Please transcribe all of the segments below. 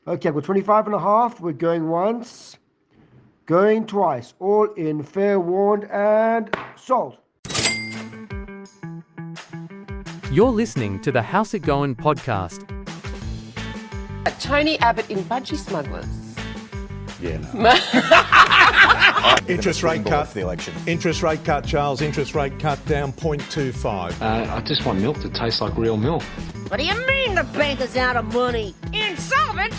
Okay, I've got 25 and a half. We're going once, going twice. All in, fair warned, and sold. You're listening to the How's It Going podcast. Tony Abbott in Budgie Smugglers. Yeah, no. Interest rate cut. The election. Interest rate cut, Charles. Interest rate cut down 0.25. I just want milk that tastes like real milk. What do you mean the bank is out of money? Insolvent?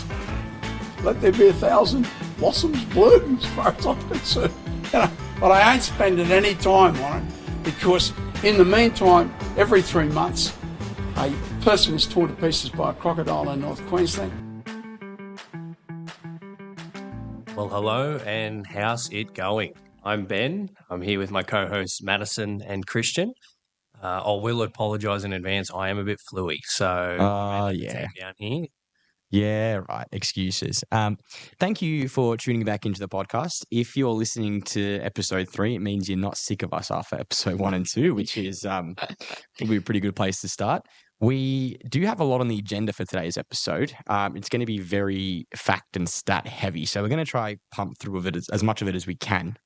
Let there be 1,000 blossoms bloom as far as I'm concerned. But I ain't spending any time on it because in the meantime, every 3 months, a person is torn to pieces by a crocodile in North Queensland. Well, hello and how's it going? I'm Ben. I'm here with my co-hosts Madison and Christian. I will apologise in advance. I am a bit fluey, so yeah. down here. Yeah, right. Excuses. Thank you for tuning back into the podcast. If you're listening to episode 3, it means you're not sick of us after episode 1 and 2, which is probably a pretty good place to start. We do have a lot on the agenda for today's episode. It's going to be very fact and stat heavy, so we're going to try pump through of it as much of it as we can.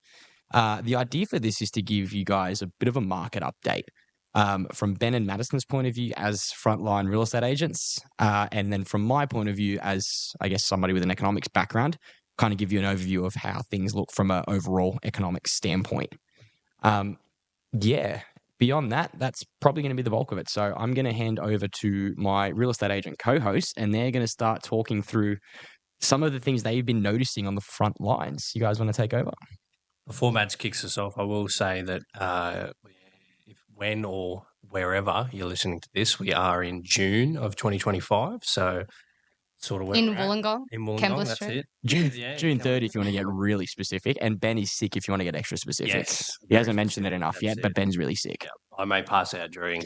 The idea for this is to give you guys a bit of a market update from Ben and Madison's point of view as frontline real estate agents, and then from my point of view as, I guess, somebody with an economics background, kind of give you an overview of how things look from an overall economic standpoint. Beyond that, that's probably going to be the bulk of it. So I'm going to hand over to my real estate agent co-hosts, and they're going to start talking through some of the things they've been noticing on the front lines. You guys want to take over? Before Mads kicks us off, I will say that when or wherever you're listening to this, we are in June of 2025. So sort of where in we're at. Wollongong, In Wollongong, Kembla that's Street. it. June 30 if you want to get really specific, and Ben is sick if you want to get extra specific. Yes, he hasn't mentioned it enough yet, it. but Ben's really sick. Yeah, I may pass out during.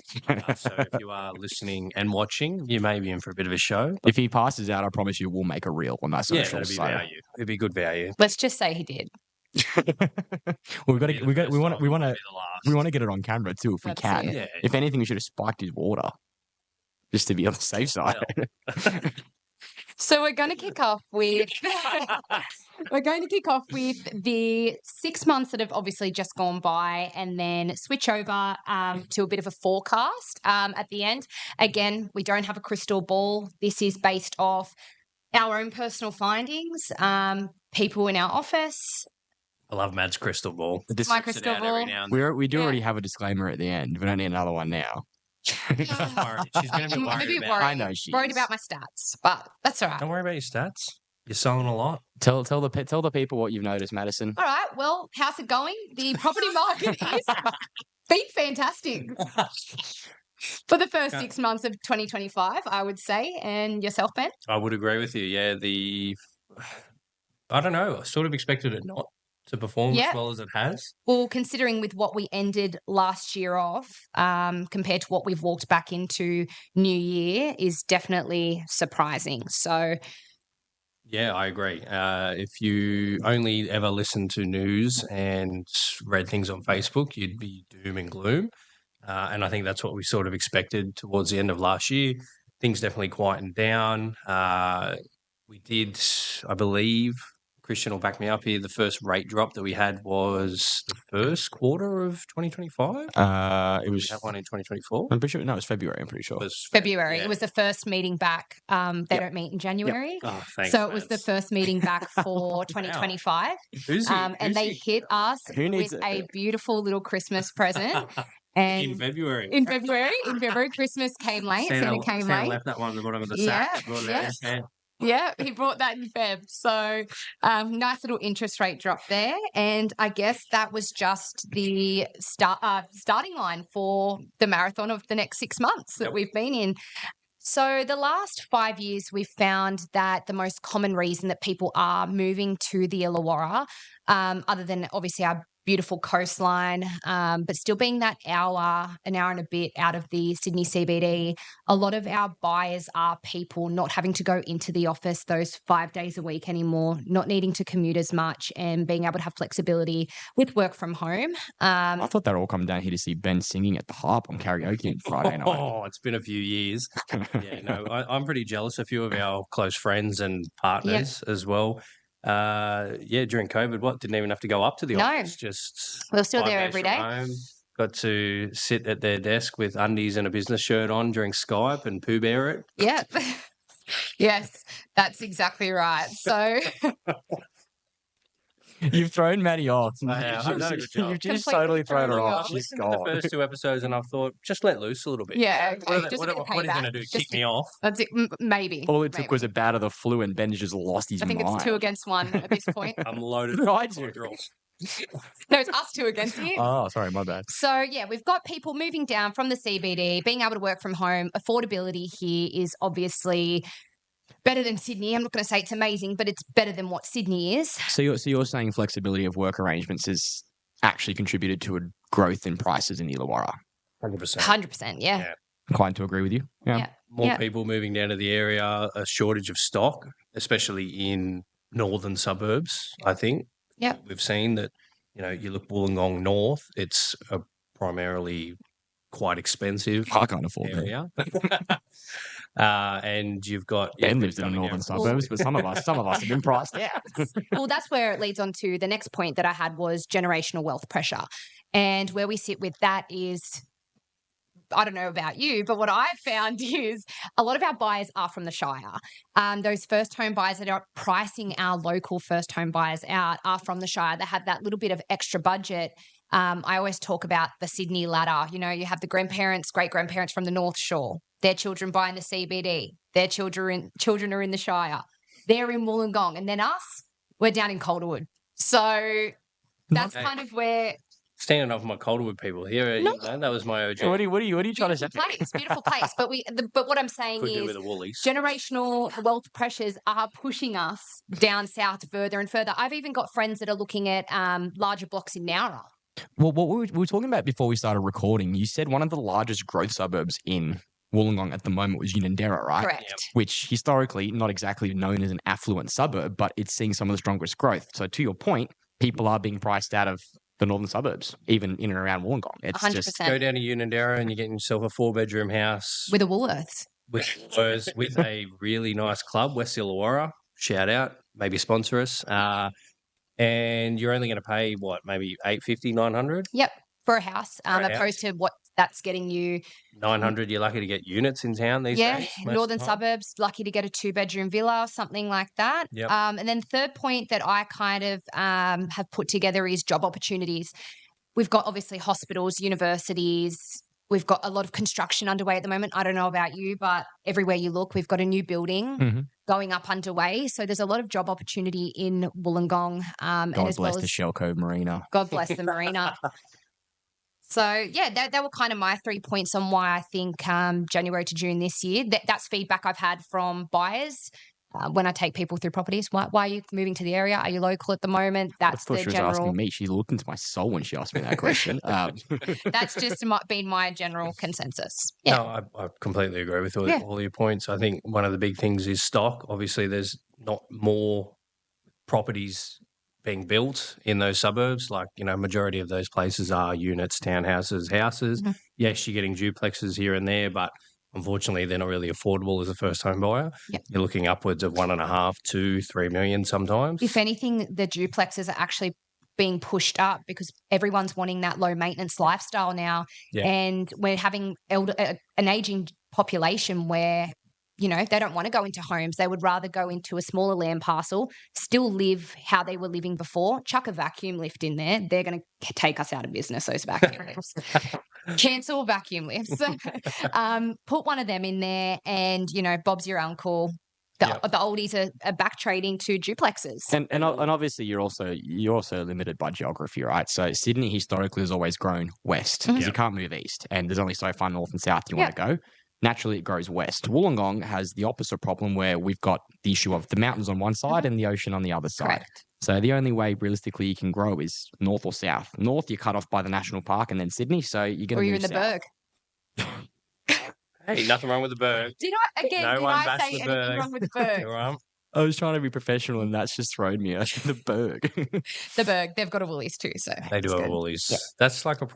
So if you are listening and watching, you may be in for a bit of a show. If he passes out, I promise you we'll make a reel on that social. That'd be value. It'd be good value. Let's just say he did. Well, we want to get it on camera too if we can. Yeah. If anything, we should have spiked his water just to be on the safe side. So we're going to kick off with the 6 months that have obviously just gone by, and then switch over to a bit of a forecast at the end. Again, we don't have a crystal ball. This is based off our own personal findings, people in our office. I love Mad's crystal ball. My crystal ball. We do already have a disclaimer at the end. We don't need another one now. She's going to be worried about. I know she's worried about my stats, but that's all right. Don't worry about your stats. You're selling a lot. Tell the people what you've noticed, Madison. All right. Well, how's it going? The property market has been fantastic for the first 6 months of 2025, I would say. And yourself, Ben? I would agree with you. Yeah, I don't know. I sort of expected it not to perform as well as it has. Well, considering with what we ended last year off, compared to what we've walked back into New Year, is definitely surprising. So, yeah, I agree. If you only ever listened to news and read things on Facebook, you'd be doom and gloom. And I think that's what we sort of expected towards the end of last year. Things definitely quietened down. We did, I believe, Christian will back me up here, the first rate drop that we had was the first quarter of 2025? It was... We had one in 2024? I'm pretty sure. No, it was February, I'm pretty sure. It was February. Yeah. It was the first meeting back. They don't meet in January. Yep. Oh, thanks, so it was the first meeting back for 2025. And they hit us with a beautiful little Christmas present. And in February, Christmas came late. Santa came late. Left that one at the bottom of the sack. Yeah, he brought that in Feb. So nice little interest rate drop there. And I guess that was just the starting line for the marathon of the next 6 months that we've been in. So the last 5 years, we've found that the most common reason that people are moving to the Illawarra, other than obviously our beautiful coastline, but still being an hour and a bit out of the Sydney CBD. A lot of our buyers are people not having to go into the office those 5 days a week anymore, not needing to commute as much and being able to have flexibility with work from home. I thought they'd all come down here to see Ben singing at the Harp on karaoke on Friday night. Oh, it's been a few years. Yeah, no, I'm pretty jealous. A few of our close friends and partners as well. During COVID, didn't even have to go up to the office. Just we're still 5 there days every from day. home. Got to sit at their desk with undies and a business shirt on during Skype and Pooh Bear it. Yeah. Yes, that's exactly right. So You've thrown Maddie off. I've done a good job. You've just totally thrown her off. I've She's listened to the gone. first 2 episodes and I've thought, just let loose a little bit. Yeah, What are just they going to do? Just Kick me off? That's it. Maybe. All it took maybe. was a bout of the flu and Ben's just lost his I think mind. it's 2 against 1 at this point. I'm loaded. I do. No, it's us 2 against you. Oh, sorry, my bad. So, yeah, we've got people moving down from the CBD, being able to work from home. Affordability here is obviously better than Sydney. I'm not going to say it's amazing, but it's better than what Sydney is. So you're saying flexibility of work arrangements has actually contributed to a growth in prices in Illawarra? 100%. 100%, yeah. Inclined to agree with you. Yeah. More people moving down to the area, a shortage of stock, especially in northern suburbs, I think. Yeah. We've seen that, you look Wollongong North, it's a primarily quite expensive I can't afford area. And you've got Ben lives in the northern suburbs, but some of us have been priced out. Well, that's where it leads on to the next point that I had was generational wealth pressure. And where we sit with that is, I don't know about you, but what I've found is a lot of our buyers are from the Shire. Those first home buyers that are pricing our local first home buyers out are from the Shire. They have that little bit of extra budget. I always talk about the Sydney ladder. You have the grandparents, great-grandparents from the North Shore. Their children buy in the CBD. Their children are in the Shire. They're in Wollongong. And then us, we're down in Calderwood. So that's kind of where... Standing off my Calderwood people here, that was my OG. What are you trying to say? Beautiful place. But what I'm saying Could do is with the Woolies. generational wealth pressures are pushing us down south further and further. I've even got friends that are looking at larger blocks in Nowra. Well, what we were talking about before we started recording, you said one of the largest growth suburbs in Wollongong at the moment was Unanderra, right? Correct. Yep. Which historically not exactly known as an affluent suburb, but it's seeing some of the strongest growth. So to your point, people are being priced out of the northern suburbs, even in and around Wollongong. It's 100%. just Go down to Unanderra and you're getting yourself a 4-bedroom house With a Woolworths. with a really nice club, West Illawarra. Shout out, maybe sponsor us. And you're only going to pay maybe $850, $900? Yep, for a house, For a opposed to what that's getting you. $900, you're lucky to get units in town these days. most Northern of the time. suburbs, lucky to get a 2-bedroom villa or something like that. Yep. And then third point that I kind of have put together is job opportunities. We've got obviously hospitals, universities. We've got a lot of construction underway at the moment. I don't know about you, but everywhere you look, we've got a new building going up underway. So there's a lot of job opportunity in Wollongong. God and as bless well the as Shell Cove Marina. God bless the marina. So, yeah, that were kind of my 3 points on why I think January to June this year. That's feedback I've had from buyers when I take people through properties. Why are you moving to the area? Are you local at the moment? That's I thought the she was general. asking me. She looked into my soul when she asked me that question. That's just been my general consensus. Yeah. No, I completely agree with all your points. I think one of the big things is stock. Obviously, there's not more properties being built in those suburbs. Like, majority of those places are units, townhouses, houses. Mhm. Yes, you're getting duplexes here and there, but unfortunately, they're not really affordable as a first home buyer. Yep. You're looking upwards of 1.5, 2, 3 million sometimes. If anything, the duplexes are actually being pushed up because everyone's wanting that low maintenance lifestyle now. Yeah. And we're having an aging population where, they don't want to go into homes. They would rather go into a smaller land parcel, still live how they were living before, chuck a vacuum lift in there. They're going to take us out of business, those vacuum lifts. Cancel vacuum lifts. Put one of them in there and, Bob's your uncle. The oldies are back trading to duplexes. And obviously you're also limited by geography, right? So Sydney historically has always grown west because you can't move east, and there's only so far north and south you want to go. Naturally, it grows west. Wollongong has the opposite problem where we've got the issue of the mountains on one side and the ocean on the other side. Correct. So the only way realistically you can grow is north or south. North, you're cut off by the national park and then Sydney, so you're going to Or move you're in the south. Berg. Hey, nothing wrong with the Berg. Did I No did one I bashed say the anything Berg. wrong with the Berg? All right. I was trying to be professional and that's just thrown me. The Berg. The Berg, they've got a Woolies too, so They do it's have good. Woolies. Yeah. That's like a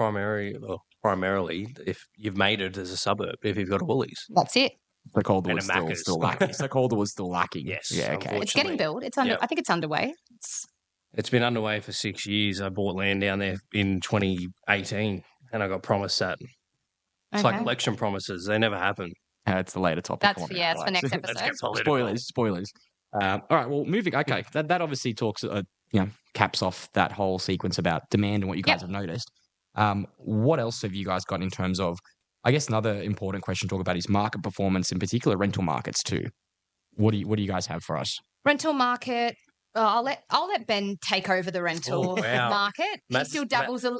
primarily, if you've made it as a suburb, if you've got a Woolies. That's it. So Calder And was a Macca's. still lacking. So Calder was still lacking. Yes, Yeah, okay. It's getting Unfortunately. built. It's under. Yep. I think it's underway. It's been underway for 6 years. I bought land down there in 2018 and I got promised that. It's like Okay. election promises. They never happen. It's a later topic. That's on yeah. It's for that. next Let's episode. get political. Spoilers. All right. Well, moving. Okay, that obviously talks. Caps off that whole sequence about demand and what you guys have noticed. What else have you guys got in terms of? I guess another important question to talk about is market performance, in particular rental markets too. What do you guys have for us? Rental market. I'll let Ben take over the rental Oh, wow. market. Matt's- he still dabbles a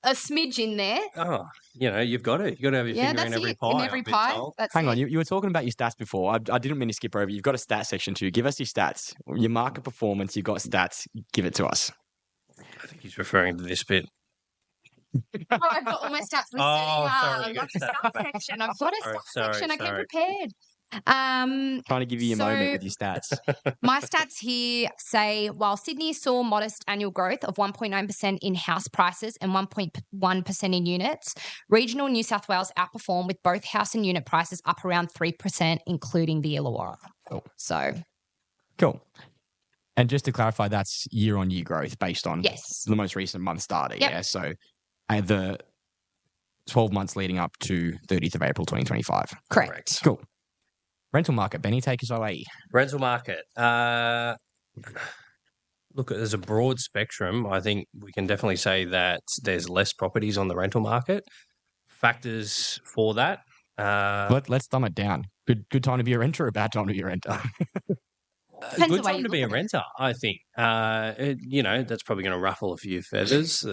smidge in there. Oh, you've got it. You've got to have your Yeah, finger that's in every it. pie. In I've every been pie. told. That's Hang it. on, you were talking about your stats before. I didn't mean to skip over. You've got a stat section too. Give us your stats. Your market performance. You've got stats. Give it to us. I think he's referring to this bit. Oh, I've got all my stats listed. Oh, sorry, I've got good a stuff. stats section. I've got a Sorry, stats section. I came sorry. prepared. Trying to give you a moment So- with your stats. My stats here say while Sydney saw modest annual growth of 1.9% in house prices and 1.1% in units, regional New South Wales outperformed with both house and unit prices up around 3%, including the Illawarra. Cool. So, Cool. And just to clarify, that's year-on-year growth based on yes. the most recent month's data. Yep. Yeah. So the 12 months leading up to 30th of April 2025. Correct. Cool. Rental market. Benny, take us away. Rental market. Look, there's a broad spectrum. I think we can definitely say that there's less properties on the rental market. Factors for that. Let's dumb it down. Good time to be a renter or a bad time to be a renter? Depends Good the way time you to be a look at it. renter, I think. That's probably going to ruffle a few feathers,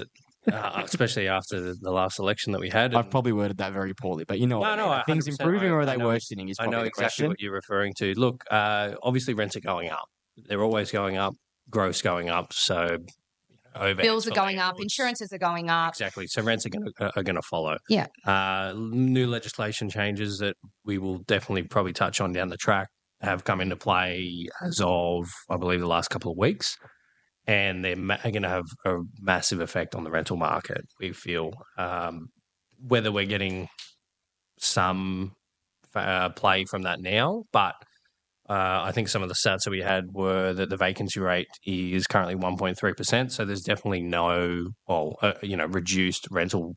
especially after the last election that we had. I've probably worded that very poorly, but you know, No, are things 100%. improving or are I they know- worsening? Is I probably know the exactly question. what you're referring to. Look, obviously rents are going up. They're always going up. Gross going up. So overheads Bills are for going up, landlords. insurances are going up. Exactly. So rents are going to follow. Yeah. New legislation changes that we will definitely probably touch on down the track have come into play as of, I believe, the last couple of weeks. And they're going to have a massive effect on the rental market, we feel. Whether we're getting some play from that now, but I think some of the stats that we had were that the vacancy rate is currently 1.3%. So there's definitely reduced rental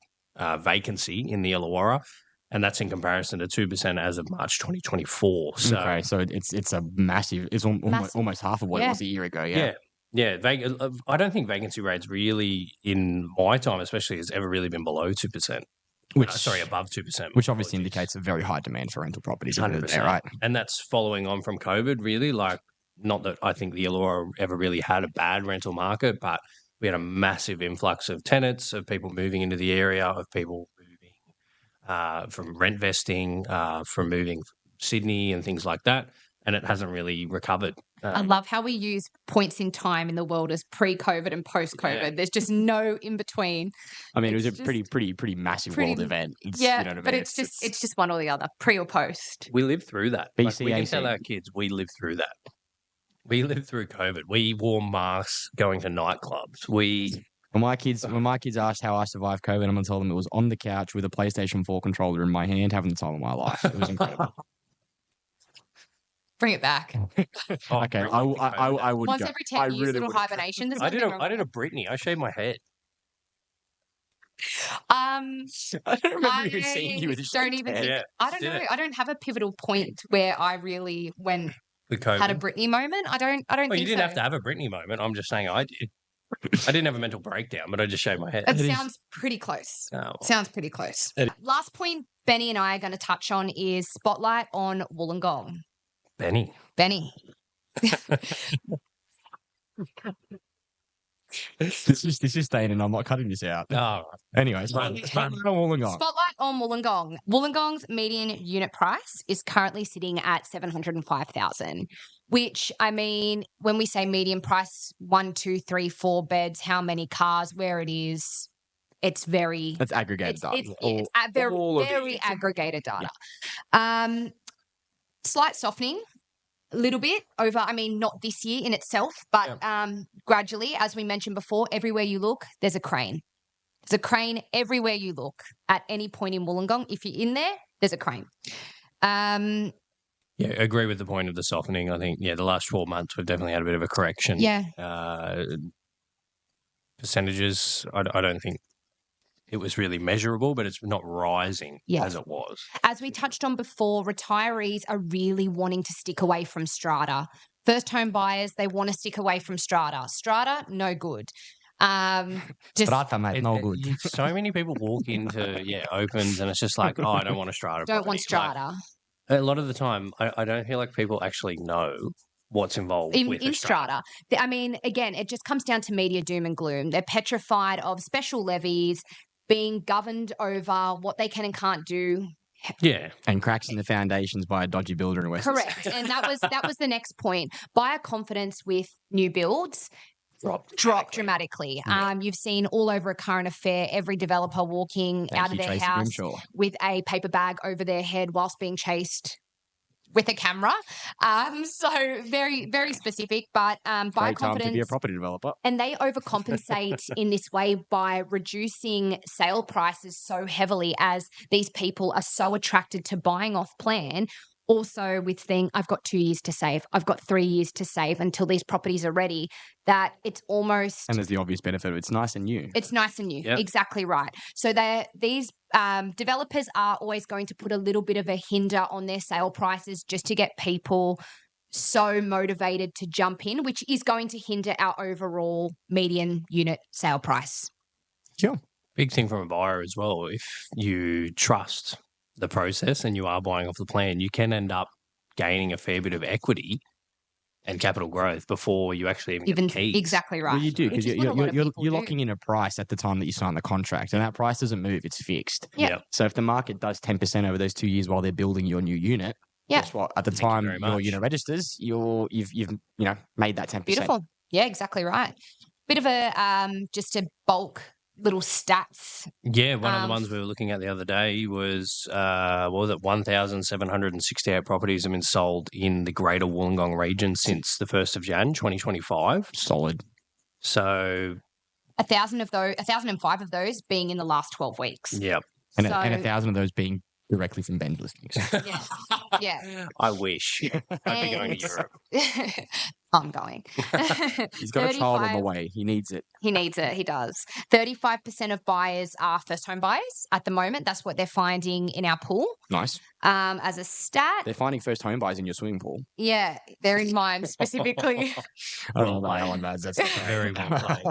vacancy in the Illawarra. And that's in comparison to 2% as of March 2024. So, Okay, so it's a massive. It's almost half of what it was a year ago. Yeah. Yeah. I don't think vacancy rates really, in my time especially, has ever really been below 2%. Above 2%. Which obviously indicates a very high demand for rental properties. 100%. There, right? And that's following on from COVID, really. Like, not that I think the Illawarra ever really had a bad rental market, but we had a massive influx of tenants, of people moving into the area, of people moving from rent vesting, from moving from Sydney and things like that. And it hasn't really recovered. I love how we use points in time in the world as pre-COVID and post-COVID. Yeah. There's just no in between. I mean, it was It's a just pretty massive world event. It's, Yeah, you know what I but mean? it's just one or the other, pre or post. We lived through that. Like, we can BCAC. tell our kids we lived through that. We lived through COVID. We wore masks going to nightclubs. When my kids asked how I survived COVID, I'm gonna tell them it was on the couch with a PlayStation 4 controller in my hand, having the time of my life. It was incredible. Bring it back. Okay, I would Once go. every 10 I years, really little would. hibernation. There's I nothing wrong did with a Britney. I shaved my head. I I don't remember even seeing you with your don't even. head. Think, Yeah, I don't did know. it. I don't have a pivotal point where I really went With COVID. had a Britney moment. I don't. Well, think you didn't so. have to have a Britney moment. I'm just saying I did. I didn't have a mental breakdown, but I just shaved my head. It sounds pretty close. Oh, well. Sounds pretty close. It- Last point Benny and I are going to touch on is spotlight on Wollongong. Benny. Benny. This is staying, and I'm not cutting this out. Oh, Anyways, Wollongong. Spotlight on Wollongong. Wollongong's median unit price is currently sitting at 705,000, which, I mean, when we say median price, 1, 2, 3, 4 beds, how many cars, where it is, it's very... That's aggregated data. It's very aggregated data. Yeah. Slight softening, a little bit over, I mean, not this year in itself, but gradually, as we mentioned before, everywhere you look, there's a crane. There's a crane everywhere you look at any point in Wollongong. If you're in there, there's a crane. Yeah, I agree with the point of the softening. I think, the last 12 months we've definitely had a bit of a correction. Yeah. Percentages, I don't think it was really measurable, but it's not rising as it was. As we touched on before, retirees are really wanting to stick away from strata. First home buyers, they want to stick away from strata. Strata, no good. Strata, mate, no good. So many people walk into opens and it's just like, I don't want a strata. Don't want strata. Like, a lot of the time, I don't feel like people actually know what's involved in strata. I mean, again, it just comes down to media doom and gloom. They're petrified of special levies being governed over what they can and can't do. Yeah, and cracks in the foundations by a dodgy builder in Western. Correct, and that was the next point. Buyer confidence with new builds dropped dramatically. You've seen all over A Current Affair every developer walking out of their house with a paper bag over their head whilst being chased with a camera. So very, very specific, but buyer Great confidence. time to be a property developer. And they overcompensate in this way by reducing sale prices so heavily as these people are so attracted to buying off plan. Also with saying, I've got 2 years to save. I've got 3 years to save until these properties are ready, that it's almost... And there's the obvious benefit of it's nice and new. It's nice and new. Yep. Exactly right. So these developers are always going to put a little bit of a hinder on their sale prices just to get people so motivated to jump in, which is going to hinder our overall median unit sale price. Sure. Big thing from a buyer as well. If you trust the process and you are buying off the plan, you can end up gaining a fair bit of equity and capital growth before you actually even get the keys. Exactly right. Well, you do, because you're locking in a price at the time that you sign the contract, and that price doesn't move, it's fixed. Yeah. So if the market does 10% over those 2 years while they're building your new unit, guess what? At the time your unit registers, you've made that 10%. Beautiful. Yeah, exactly right. Bit of a just a bulk little stats. Yeah, one of the ones we were looking at the other day was, 1,768 properties have been sold in the Greater Wollongong region since the 1st of Jan, 2025. Solid. So 1,005 of those being in the last 12 weeks. Yep. And 1,000 of those being directly from Ben's listings. Yeah. I wish. I'd be going to Europe. I'm going. He's got a child on the way. He needs it. He needs it. He does. 35% of buyers are first home buyers at the moment. That's what they're finding in our pool. Nice. As a stat. They're finding first home buyers in your swimming pool. Yeah, they're in mine specifically. I don't know why Alan Mads. That's very well played.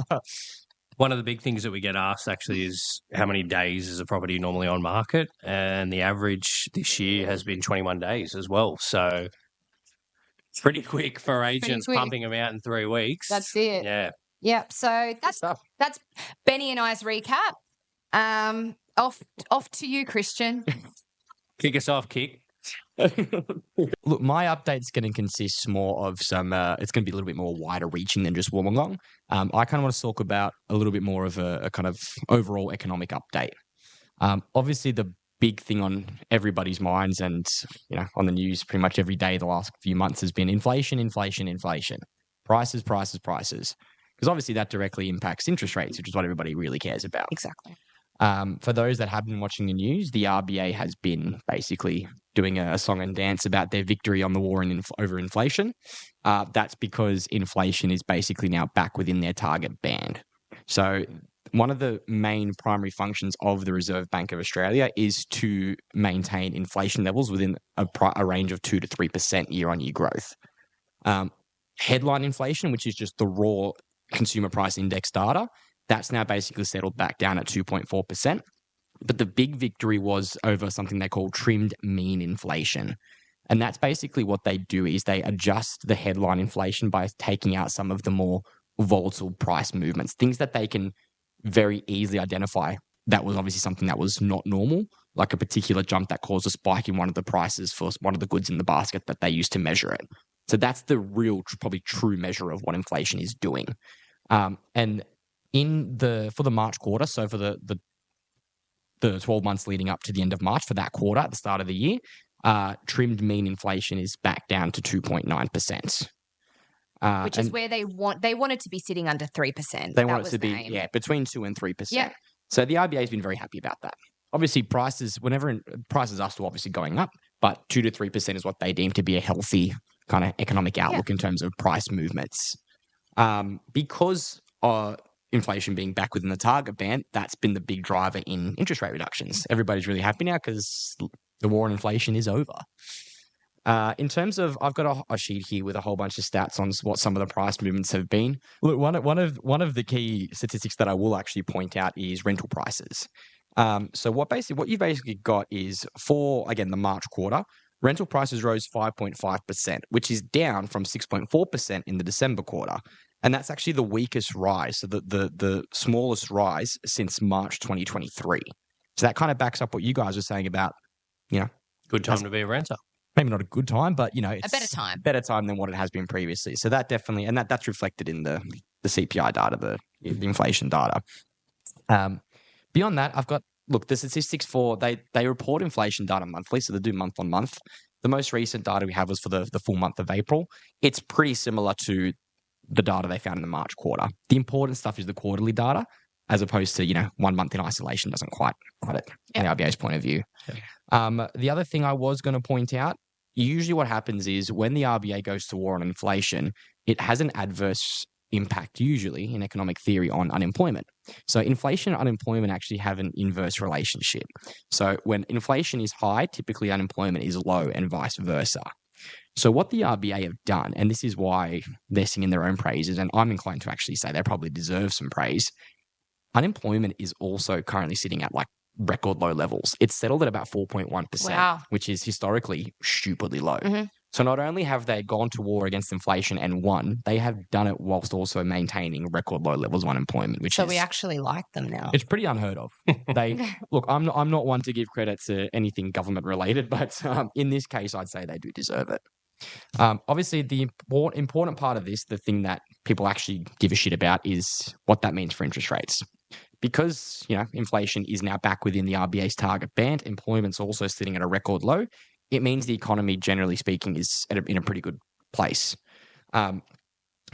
One of the big things that we get asked actually is how many days is a property normally on market? And the average this year has been 21 days as well. So it's pretty quick for agents pumping them out in 3 weeks. That's it. Yeah. Yep. So that's Benny and I's recap. Off to you, Christian. Kick us off, Kick. Look, my update's going to consist more of some, it's going to be a little bit more wider reaching than just Wollongong. I kind of want to talk about a little bit more of a kind of overall economic update. Obviously, the big thing on everybody's minds and, on the news pretty much every day the last few months has been inflation. Prices. Because obviously that directly impacts interest rates, which is what everybody really cares about. Exactly. For those that have been watching the news, the RBA has been basically doing a song and dance about their victory on the war over inflation. That's because inflation is basically now back within their target band. So one of the main primary functions of the Reserve Bank of Australia is to maintain inflation levels within a range of 2 to 3% year-on-year growth. Headline inflation, which is just the raw consumer price index data, that's now basically settled back down at 2.4%. But the big victory was over something they call trimmed mean inflation. And that's basically what they do is they adjust the headline inflation by taking out some of the more volatile price movements, things that they can very easily identify. That was obviously something that was not normal like a particular jump that caused a spike in one of the prices for one of the goods in the basket that they use to measure it. So that's the real, probably true measure of what inflation is doing. And for the March quarter, so for the 12 months leading up to the end of March, for that quarter at the start of the year, trimmed mean inflation is back down to 2.9%. Which is where they wanted to be sitting under 3%. They want it to be, between 2 and 3%. Yeah. So the RBA has been very happy about that. Obviously, prices are still obviously going up, but 2 to 3% is what they deem to be a healthy kind of economic outlook in terms of price movements. Because inflation being back within the target band, that's been the big driver in interest rate reductions. Everybody's really happy now because the war on inflation is over. In terms of, I've got a sheet here with a whole bunch of stats on what some of the price movements have been. Look, one of the key statistics that I will actually point out is rental prices. So what you've basically got is for, again, the March quarter, rental prices rose 5.5%, which is down from 6.4% in the December quarter. And that's actually the weakest rise, so the smallest rise since March 2023. So that kind of backs up what you guys were saying about, good time to be a renter. Maybe not a good time, but it's a better time than what it has been previously. So that definitely, and that's reflected in the CPI data, the inflation data. Beyond that, I've got the statistics for they report inflation data monthly, so they do month on month. The most recent data we have was for the full month of April. It's pretty similar to the data they found in the March quarter. The important stuff is the quarterly data, as opposed to 1 month in isolation doesn't quite cut it from the RBA's point of view. Yeah. The other thing I was going to point out, usually what happens is when the RBA goes to war on inflation, it has an adverse impact, usually in economic theory, on unemployment. So inflation and unemployment actually have an inverse relationship. So when inflation is high, typically unemployment is low and vice versa. So what the RBA have done, and this is why they're singing their own praises, and I'm inclined to actually say they probably deserve some praise, unemployment is also currently sitting at record low levels. It's settled at about 4.1%, which is historically stupidly low. Mm-hmm. So not only have they gone to war against inflation and won, they have done it whilst also maintaining record low levels of unemployment. We actually like them now. It's pretty unheard of. Look, I'm not one to give credit to anything government related, but in this case, I'd say they do deserve it. Obviously, the important part of this, the thing that people actually give a shit about, is what that means for interest rates. Because, inflation is now back within the RBA's target band, employment's also sitting at a record low, it means the economy, generally speaking, is in a pretty good place.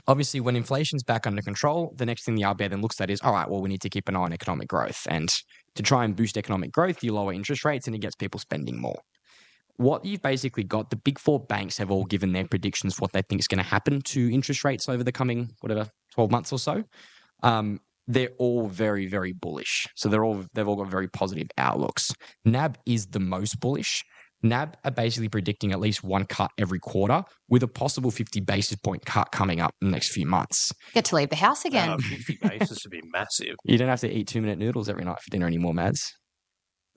Obviously, when inflation's back under control, the next thing the RBA then looks at is, all right, well, we need to keep an eye on economic growth. And to try and boost economic growth, you lower interest rates and it gets people spending more. What you've basically got, the big four banks have all given their predictions for what they think is going to happen to interest rates over the coming, 12 months or so. They're all very, very bullish. So they've all got very positive outlooks. NAB is the most bullish. NAB are basically predicting at least one cut every quarter, with a possible 50 basis point cut coming up in the next few months. Get to leave the house again. 50 basis would be massive. You don't have to eat 2-minute noodles every night for dinner anymore, Mads.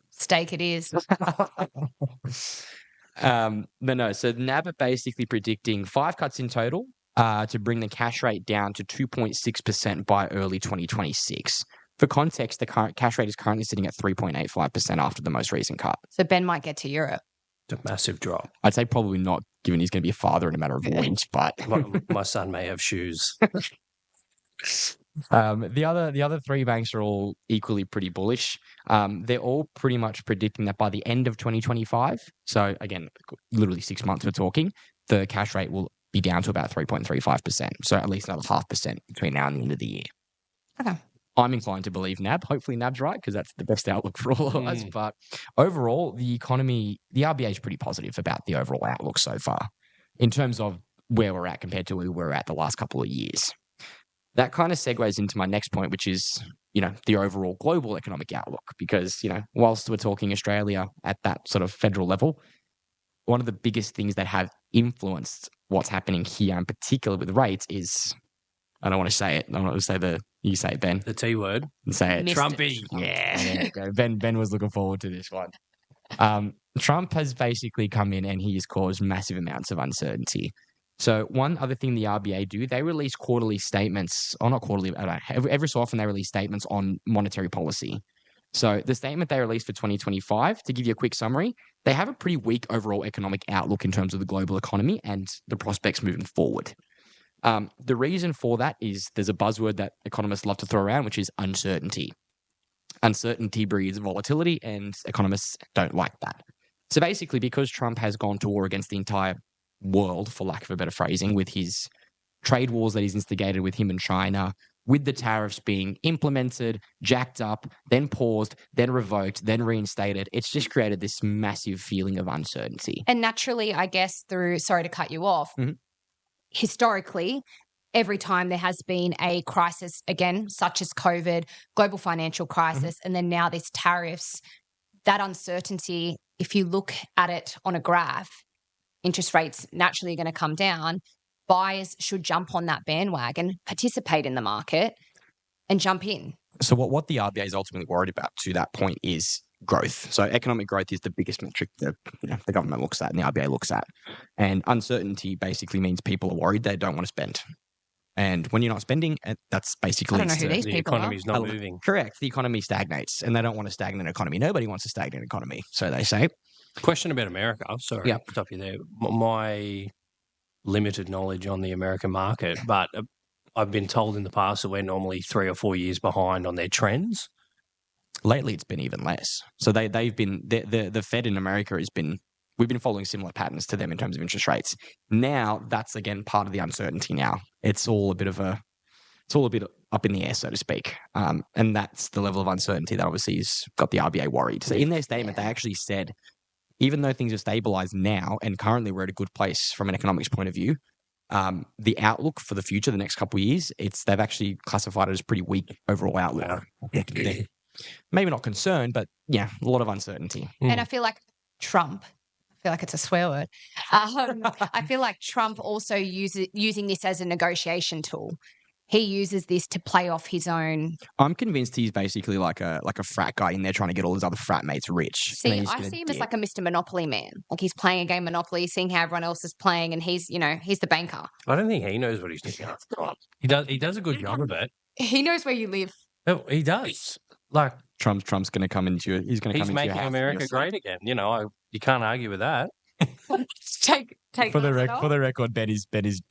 Steak it is. So NAB are basically predicting 5 cuts in total to bring the cash rate down to 2.6% by early 2026. For context, the current cash rate is currently sitting at 3.85% after the most recent cut. So Ben might get to Europe. It's a massive drop. I'd say probably not, given he's going to be a father in a matter of a week, but my son may have shoes. The other 3 banks are all equally pretty bullish. They're all pretty much predicting that by the end of 2025, so again, literally 6 months we're talking, the cash rate will be down to about 3.35%. So at least another 0.5% between now and the end of the year. Okay. I'm inclined to believe NAB. Hopefully NAB's right, because that's the best outlook for all of us. But overall, the economy, the RBA is pretty positive about the overall outlook so far in terms of where we're at compared to where we were at the last couple of years. That kind of segues into my next point, which is, the overall global economic outlook. Because, whilst we're talking Australia at that sort of federal level, one of the biggest things that have influenced what's happening here, in particular with rates, is, I don't want to say it. I don't want to say you say it, Ben. The T word. Say it. Trumpy. Yeah, there you go. Ben was looking forward to this one. Trump has basically come in and he has caused massive amounts of uncertainty. So one other thing the RBA do, they release quarterly statements, or not quarterly, every so often they release statements on monetary policy. So the statement they released for 2025, to give you a quick summary, they have a pretty weak overall economic outlook in terms of the global economy and the prospects moving forward. The reason for that is there's a buzzword that economists love to throw around, which is uncertainty. Uncertainty breeds volatility, and economists don't like that. So basically, because Trump has gone to war against the entire world, for lack of a better phrasing, with his trade wars that he's instigated with him and China, with the tariffs being implemented, jacked up, then paused, then revoked, then reinstated, it's just created this massive feeling of uncertainty. And naturally, I guess sorry to cut you off, historically, every time there has been a crisis, again, such as COVID, global financial crisis, and then now this tariffs, that uncertainty, if you look at it on a graph, interest rates naturally are going to come down. Buyers should jump on that bandwagon, participate in the market, and jump in. So what the RBA is ultimately worried about to that point is growth. So economic growth is the biggest metric that the government looks at and the RBA looks at. And uncertainty basically means people are worried they don't want to spend. And when you're not spending, that's basically... I don't know who these the people economy's are. not moving. Correct. The economy stagnates, and they don't want a stagnant economy. Nobody wants a stagnant economy, so they say. Question about America. Sorry, Yep. to stop you there. My limited knowledge on the American market, but I've been told in the past that we're normally 3 or 4 years behind on their trends. Lately, it's been even less. So they've been the Fed in America has been. We've been following similar patterns to them in terms of interest rates. Now that's again part of the uncertainty. Now it's all a bit up in the air, so to speak. And that's the level of uncertainty that obviously has got the RBA worried. So in their statement, they actually said, even though things are stabilized now and currently we're at a good place from an economics point of view, the outlook for the future, the next couple of years, they've actually classified it as pretty weak overall outlook. Maybe not concerned, but yeah, a lot of uncertainty. And I feel like Trump, I feel like it's a swear word. I feel like Trump also using this as a negotiation tool. He uses this to play off his own. I'm convinced he's basically like a frat guy in there trying to get all his other frat mates rich. See, I see him as like a Mr. Monopoly man. Like he's playing a game Monopoly, seeing how everyone else is playing, and he's the banker. I don't think he knows what he's doing. He does a good job of it. He knows where you live. Oh, he does. Like Trump's going to come into your. He's going to come into your house. He's making America great again. You can't argue with that. Take for the record, Ben is.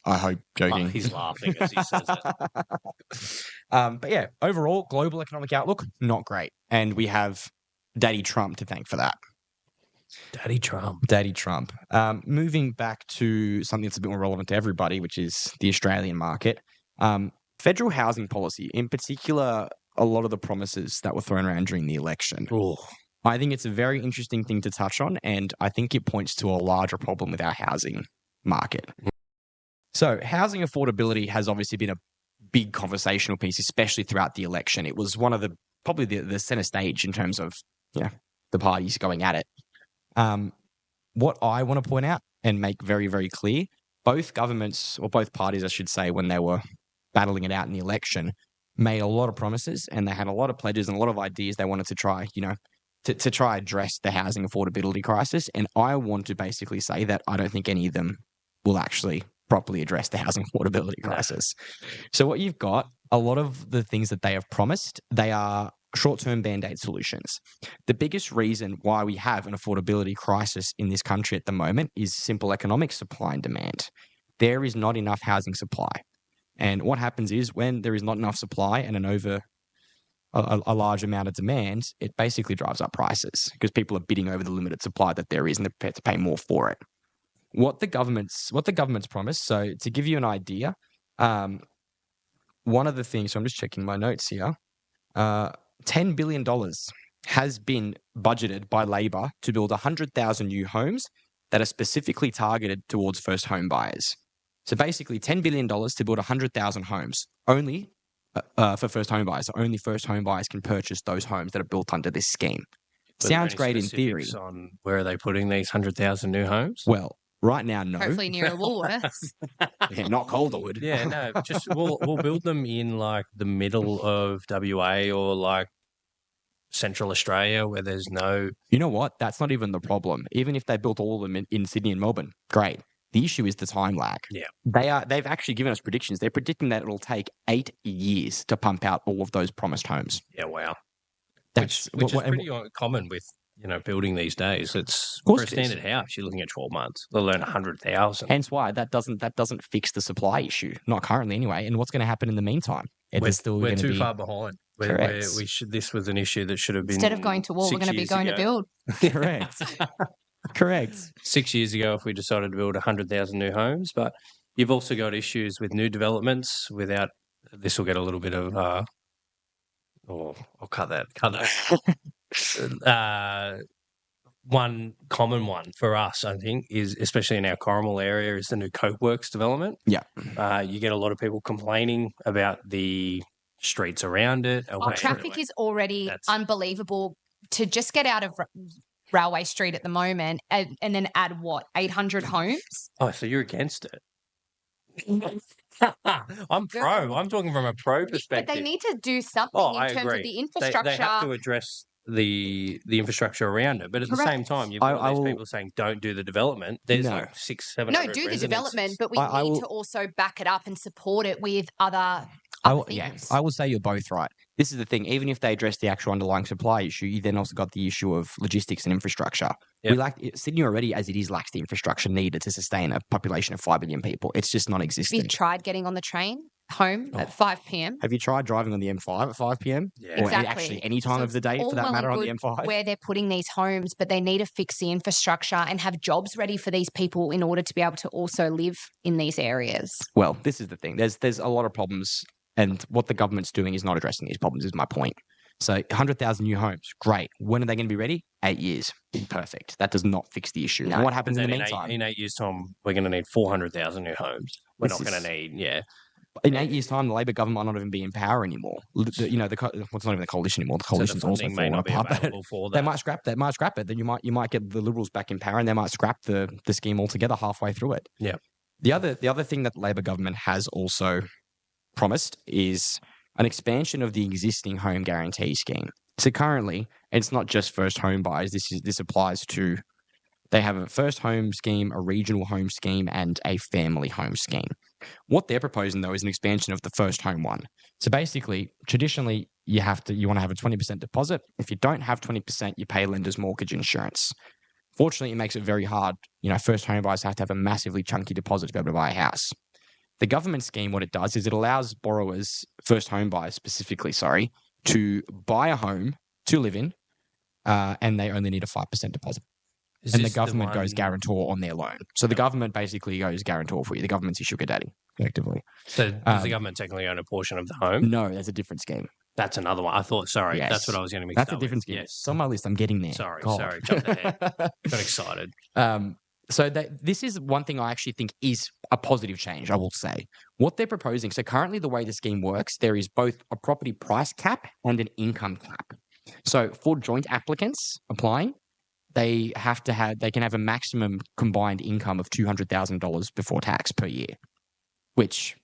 I hope joking. Oh, he's laughing as he says it. But yeah, overall, global economic outlook, not great. And we have Daddy Trump to thank for that. Daddy Trump. Moving back to something that's a bit more relevant to everybody, which is the Australian market. Federal housing policy, in particular, a lot of the promises that were thrown around during the election. Ooh. I think it's a very interesting thing to touch on, and I think it points to a larger problem with our housing market. So housing affordability has obviously been a big conversational piece, especially throughout the election. It was one of probably the center stage in terms of the parties going at it. What I want to point out and make very, very clear, both governments, or both parties, I should say, when they were battling it out in the election, made a lot of promises, and they had a lot of pledges and a lot of ideas they wanted to try, to try address the housing affordability crisis. And I want to basically say that I don't think any of them will actually properly address the housing affordability crisis. So what you've got, a lot of the things that they have promised, they are short-term Band-Aid solutions. The biggest reason why we have an affordability crisis in this country at the moment is simple economics, supply and demand. There is not enough housing supply. And what happens is when there is not enough supply and a large amount of demand, it basically drives up prices because people are bidding over the limited supply that there is and they're prepared to pay more for it. What the government's promised, so to give you an idea, one of the things, so I'm just checking my notes here, $10 billion has been budgeted by Labor to build 100,000 new homes that are specifically targeted towards first home buyers. So basically $10 billion to build 100,000 homes only for first home buyers. So only first home buyers can purchase those homes that are built under this scheme. Sounds great in theory. On where are they putting these 100,000 new homes? Well, right now, no. Hopefully near a Woolworths. Yeah, not Calderwood. Yeah, no, just we'll build them in like the middle of WA or like Central Australia where there's no... You know what? That's not even the problem. Even if they built all of them in Sydney and Melbourne, great. The issue is the time lag. Yeah. They've actually given us predictions. They're predicting that it'll take 8 years to pump out all of those promised homes. Yeah, wow. which is pretty common with building these days. It's for a standard house, you're looking at 12 months, let alone 100,000. Hence why that doesn't fix the supply issue, not currently anyway. And what's going to happen in the meantime? We're too far behind. This was an issue that should have been. Instead of going to war, we're going to be going to build. Correct. Correct. 6 years ago, if we decided to build 100,000 new homes, but you've also got issues with new developments. Without this, will get a little bit of. I'll cut that. One common one for us, I think, is especially in our Corrimal area, is the new Cokeworks development. Yeah. You get a lot of people complaining about the streets around it. Traffic is already unbelievable. To just get out of Railway Street at the moment and then add 800 homes? Oh, so you're against it? I'm pro. I'm talking from a pro perspective. But they need to do something in terms of the infrastructure. They have to address the infrastructure around it, but at the same time, you've got these people saying don't do the development. There's like 600-700. No, do the development, but we need to also back it up and support it with other things. I will say you're both right. This is the thing. Even if they address the actual underlying supply issue, you then also got the issue of logistics and infrastructure. Yep. Sydney already, as it is, lacks the infrastructure needed to sustain a population of 5 billion people. It's just non-existent. Have you tried getting on the train home at 5 p.m? Have you tried driving on the M5 at 5 p.m? Yeah. Exactly. Or actually any time of the day, for that matter, on the M5? Where they're putting these homes, but they need to fix the infrastructure and have jobs ready for these people in order to be able to also live in these areas. Well, this is the thing. There's a lot of problems. And what the government's doing is not addressing these problems, is my point. So 100,000 new homes, great. When are they going to be ready? 8 years. Perfect. That does not fix the issue. No. And what happens in the meantime? In 8 years' time, we're going to need 400,000 new homes. We're not going to need, In 8 years' time, the Labor government might not even be in power anymore. It's not even the coalition anymore. The coalition's also falling apart. They might scrap that. Might scrap it. Then you might get the Liberals back in power, and they might scrap the scheme altogether halfway through it. Yeah. The other thing that the Labor government has also promised is an expansion of the existing home guarantee scheme. So currently, it's not just first home buyers. This applies to, they have a first home scheme, a regional home scheme, and a family home scheme. What they're proposing, though, is an expansion of the first home one. So basically, traditionally, you want to have a 20% deposit. If you don't have 20%, you pay lender's mortgage insurance. Fortunately, it makes it very hard. First home buyers have to have a massively chunky deposit to be able to buy a house. The government scheme, what it does is it allows borrowers, first home buyers specifically, to buy a home to live in, and they only need a 5% deposit. And the government goes guarantor on their loan. So the government basically goes guarantor for you. The government's your sugar daddy, effectively. So does the government technically own a portion of the home? No, that's a different scheme. That's another one. I thought, yes. That's what I was going to mix That's up a different with. scheme. Yes. It's on my list. I'm getting there. Sorry, jumped ahead. Got excited. So this is one thing I actually think is a positive change, I will say. What they're proposing, so currently the way the scheme works, there is both a property price cap and an income cap. So for joint applicants applying, they can have a maximum combined income of $200,000 before tax per year, which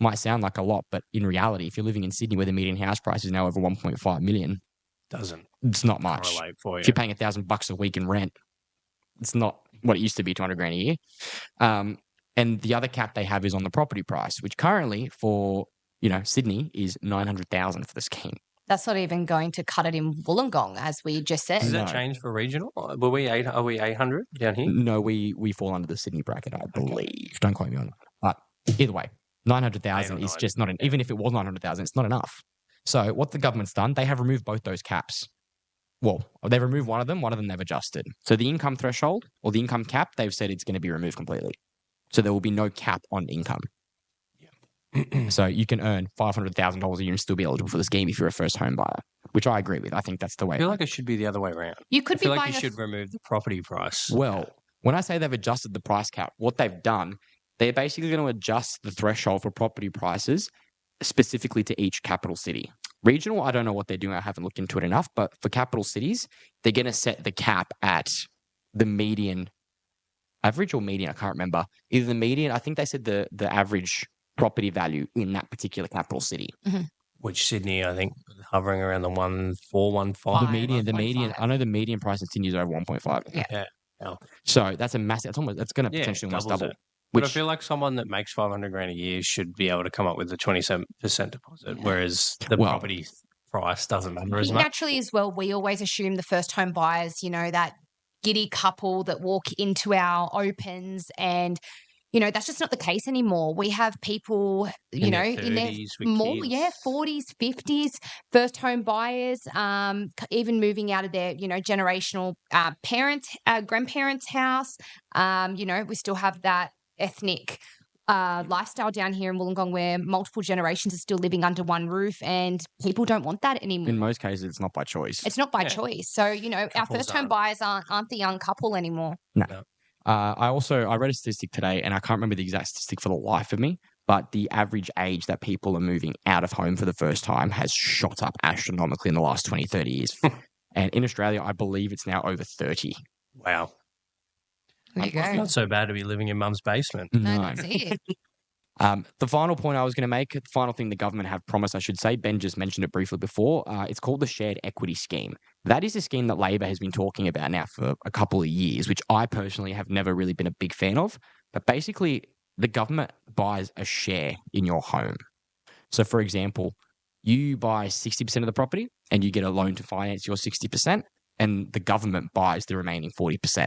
might sound like a lot, but in reality, if you're living in Sydney where the median house price is now over 1.5 million, it's not much. For you. If you're paying $1,000 a week in rent, it's not what it used to be, $200,000 a year. And the other cap they have is on the property price, which currently for Sydney is $900,000 for the scheme. That's not even going to cut it in Wollongong, as we just said. Does that change for regional? Are we 800 down here? No, we fall under the Sydney bracket, I believe. Okay. Don't quote me on that. But either way, 900,000 is just not even if it was 900,000, it's not enough. So what the government's done, they have removed both those caps. Well, they've removed one of them they've adjusted. So the income threshold or the income cap, they've said it's going to be removed completely. So there will be no cap on income. So you can earn $500,000 a year and still be eligible for the scheme if you're a first home buyer, which I agree with. I think that's the way. I feel like it should be the other way around. You could feel like you should remove the property price. Well, when I say they've adjusted the price cap, what they've done, they're basically going to adjust the threshold for property prices specifically to each capital city. Regional, I don't know what they're doing. I haven't looked into it enough. But for capital cities, they're going to set the cap at the median, average or median, I can't remember. Either the median, I think they said the average property value in that particular capital city. Mm-hmm. Which Sydney, I think, hovering around the 1.4, 1.5. The median. I know the median price in Sydney is over 1.5. Yeah. So that's a massive. That's going to potentially almost double. But I feel like someone that makes $500,000 a year should be able to come up with a 27% deposit, whereas the property price doesn't matter as much. Naturally as well, we always assume the first home buyers, that giddy couple that walk into our opens and, that's just not the case anymore. We have people, In their in their 30s with more, kids. 40s, 50s, first home buyers, even moving out of their, generational grandparents' house. We still have that ethnic lifestyle down here in Wollongong where multiple generations are still living under one roof, and people don't want that anymore. In most cases, it's not by choice. It's not by choice. So, our Couples first home aren't. buyers aren't the young couple anymore. No. No. I read a statistic today, and I can't remember the exact statistic for the life of me, but the average age that people are moving out of home for the first time has shot up astronomically in the last 20, 30 years. And in Australia, I believe it's now over 30. Wow. There you go. Not so bad to be living in mum's basement. No, that's it. The final point I was going to make, the final thing the government have promised, I should say, Ben just mentioned it briefly before, it's called the Shared Equity Scheme. That is a scheme that Labor has been talking about now for a couple of years, which I personally have never really been a big fan of. But basically, the government buys a share in your home. So, for example, you buy 60% of the property and you get a loan to finance your 60%, and the government buys the remaining 40%.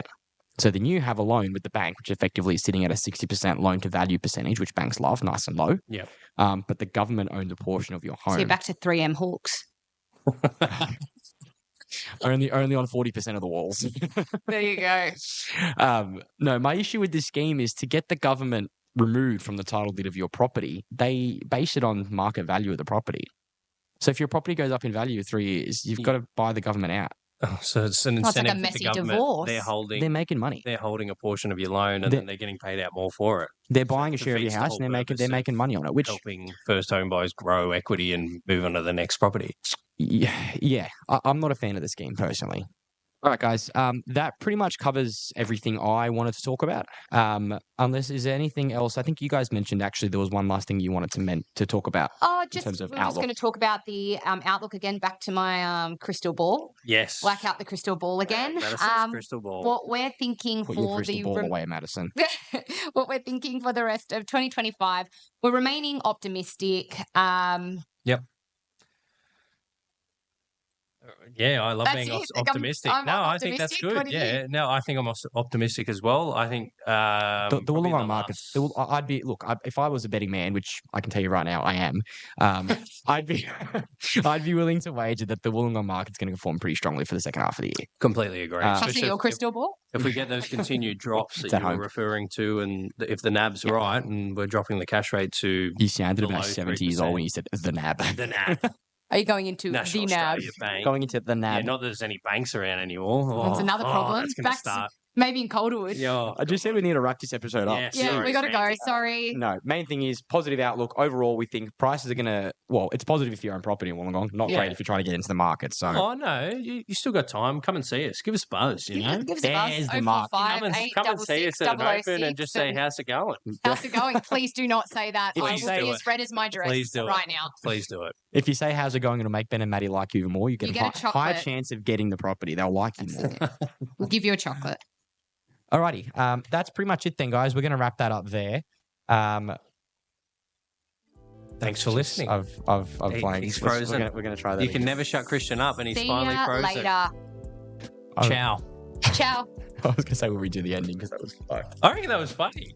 So then you have a loan with the bank, which effectively is sitting at a 60% loan to value percentage, which banks love, nice and low. Yeah. But the government owns a portion of your home. So you're back to 3M Hawks. only on 40% of the walls. There you go. No, my issue with this scheme is to get the government removed from the title deed of your property, they base it on market value of the property. So if your property goes up in value 3 years, you've got to buy the government out. Oh, so it's an It's like incentive a for the messy government. divorce. They're making money. They're holding a portion of your loan, and then they're getting paid out more for it. They're buying a share of your defeats the house, whole and they're purpose making money on it. Which helping first home buyers grow equity and move on to the next property. Yeah, I'm not a fan of the scheme personally. All right, guys. That pretty much covers everything I wanted to talk about. Unless is there anything else? I think you guys mentioned actually there was one last thing you wanted to talk about. Oh, in terms of we're just going to talk about the outlook again. Back to my crystal ball. Yes. Black out the crystal ball again. Madison's crystal ball. What we're thinking Put for your crystal the ball away, Madison. what we're thinking for the rest of 2025, we're remaining optimistic. Yep. Yeah, I love That's being it. optimistic. I'm I think that's optimistic. good. What are Yeah, no, I think I'm optimistic as well. I think The Wollongong market. I'd be if I was a betting man, which I can tell you right now, I am. I'd be willing to wager that the Wollongong market's going to perform pretty strongly for the second half of the year. Completely agree. Can I Especially see your crystal ball? if we get those continued drops that at you were home. referring to, and if the NAB's right, and we're dropping the cash rate to You sounded below about 70 years old when you said the NAB. the NAB, Are you going into National the NAB? Australia Bank. Going into the Yeah, NAB. not that there's any banks around anymore. That's another problem. That's going to Back to- start. Maybe in Calderwood. Yeah, I just said we need to wrap this episode up. Yeah, Yeah, sorry, we got to go. Francie. Sorry. No, main thing is positive outlook. Overall, we think prices are going to, it's positive if you own property in Wollongong, not Yeah. great if you're trying to get into the market. So Oh no, you still got time. Come and see us. Give us a buzz. You know, Give us a buzz. There's the mark. 045 come and see us at an open and just say how's it going. How's it going? Please do not say that. I Please will do be it. as red as my dress Please do it. right now. Please do it. if you say how's it going, it'll make Ben and Maddie like you even more. You get You a get a higher chocolate. chance of getting the property. They'll like you more. We'll give you a chocolate. Alrighty, that's pretty much it then, guys. We're going to wrap that up there. Thanks for listening. Of playing. He's frozen. We're going to try that. You can again. never shut Christian up, and he's See finally ya frozen. later. Oh, Ciao. Ciao. I was going to say we'll redo the ending because that was fucked. I reckon that was funny.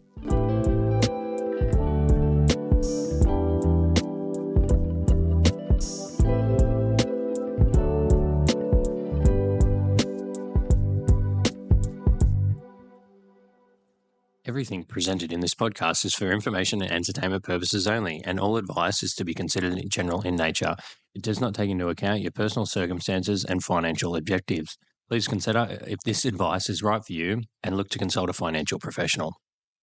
Everything presented in this podcast is for information and entertainment purposes only, and all advice is to be considered general in nature. It does not take into account your personal circumstances and financial objectives. Please consider if this advice is right for you and look to consult a financial professional.